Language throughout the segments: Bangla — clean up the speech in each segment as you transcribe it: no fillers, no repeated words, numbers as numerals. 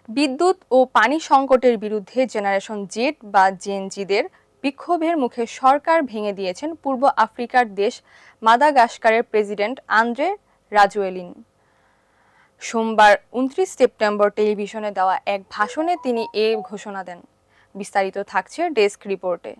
বিদ্যুৎ ও পানি সংকটের বিরুদ্ধে জেনারেশন জেড বা জেনজিদের বিক্ষোভের মুখে সরকার ভেঙে দিয়েছেন পূর্ব আফ্রিকার দেশ মাদাগাস্কারের প্রেসিডেন্ট আন্দ্রে রাজোয়েলিন। সোমবার ২৯ সেপ্টেম্বর টেলিভিশনে দেওয়া এক ভাষণে তিনি এ ঘোষণা দেন। বিস্তারিত থাকছে ডেস্ক রিপোর্টে।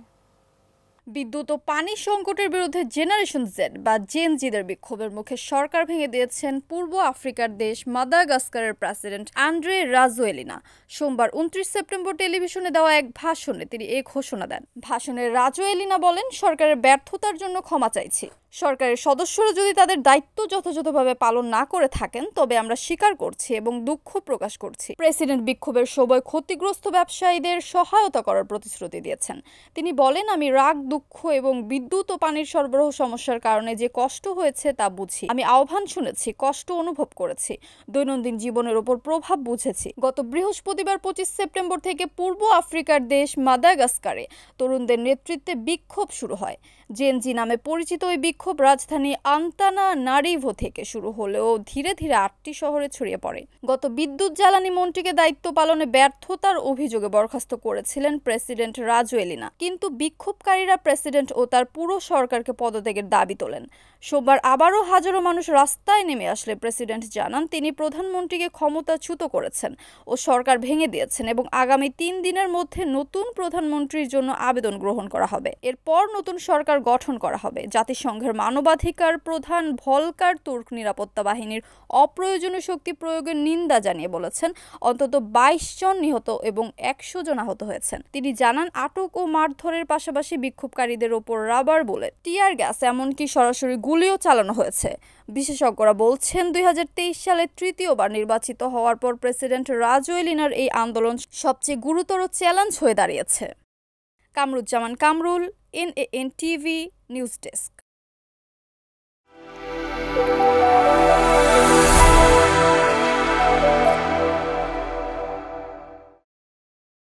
বিদ্যুৎ ও পানি সংকটের বিরুদ্ধে জেনারেশন জেড বা জেনজিদের বিক্ষোভের মুখে সরকার ভেঙে দিয়েছেন পূর্ব আফ্রিকার দেশ মাদাগাস্কারের প্রেসিডেন্ট আন্দ্রে রাজোয়েলিনা। সোমবার ২৯ সেপ্টেম্বর টেলিভিশনে দেওয়া এক ভাষণে তিনি এই ঘোষণা দেন। ভাষণে রাজোয়েলিনা বলেন, সরকারের ব্যর্থতার জন্য ক্ষমা চাইছি। সরকারের সদস্যরা যদি তাদের দায়িত্ব যথাযথভাবে পালন না করে থাকেন তবে আমরা স্বীকার করছি এবং দুঃখ প্রকাশ করছি। প্রেসিডেন্ট বিক্ষোভের সময় ক্ষতিগ্রস্ত ব্যবসায়ীদের সহায়তা করার প্রতিশ্রুতি দিয়েছেন। তিনি বলেন, আমি রাগ, দুঃখ এবং বিদ্যুৎ ও পানির সরবরাহ সমস্যার কারণে যে কষ্ট হয়েছে তা বুঝি। আমি আহ্বান শুনেছি, কষ্ট অনুভব করেছি, দৈনন্দিন জীবনের উপর প্রভাব বুঝেছি। গত বৃহস্পতিবার ২৫ সেপ্টেম্বর থেকে পূর্ব আফ্রিকার দেশ মাদাগাস্কারে তরুণদের নেতৃত্বে বিক্ষোভ শুরু হয়। জেনজি নামে পরিচিত ওই বিক্ষোভ রাজধানী আন্তানানারিভো থেকে শুরু হলেও ধীরে ধীরে ৮টি শহরে ছড়িয়ে পড়ে। গত বিদ্যুৎ জ্বালানি মন্ত্রীকে দায়িত্ব পালনে ব্যর্থতার অভিযোগে বরখাস্ত করেছিলেন প্রেসিডেন্ট রাজোয়েলিনা, কিন্তু বিক্ষোভকারীরা প্রেসিডেন্ট ও তার পুরো সরকারকে পদত্যাগের দাবি তোলেন। সোমবার আবারও হাজারো মানুষ রাস্তায় নেমে আসলে প্রেসিডেন্ট জানান তিনি প্রধানমন্ত্রীকে ক্ষমতাচ্যুত করেছেন ও সরকার ভেঙে দিয়েছেন এবং আগামী ৩ দিনের মধ্যে নতুন প্রধানমন্ত্রীর জন্য আবেদন গ্রহণ করা হবে। এরপর নতুন সরকার গঠন করা হবে। জাতিসংঘের মানবাধিকার প্রধান ভলকার তুর্ক নিরাপত্তা বাহিনীর অপ্রয়োজনীয় শক্তি প্রয়োগের নিন্দা জানিয়ে বলেছেন, অন্তত ২২ জন নিহত এবং ১০০ জন আহত হয়েছেন। তিনি জানান, আটক ও মারধরের পাশাপাশি বিক্ষোভকারীদের ওপর রাবার বুলেট, টিয়ার গ্যাস, এমনকি সরাসরি গুলিও চালানো হয়েছে। বিশেষজ্ঞরা বলছেন, ২০২৩ সালে তৃতীয়বার নির্বাচিত হওয়ার পর প্রেসিডেন্ট রাজোয়েলিনার এই আন্দোলন সবচেয়ে গুরুতর চ্যালেঞ্জ হয়ে দাঁড়িয়েছে। Kamruzzaman Kamrul, NAN TV news desk.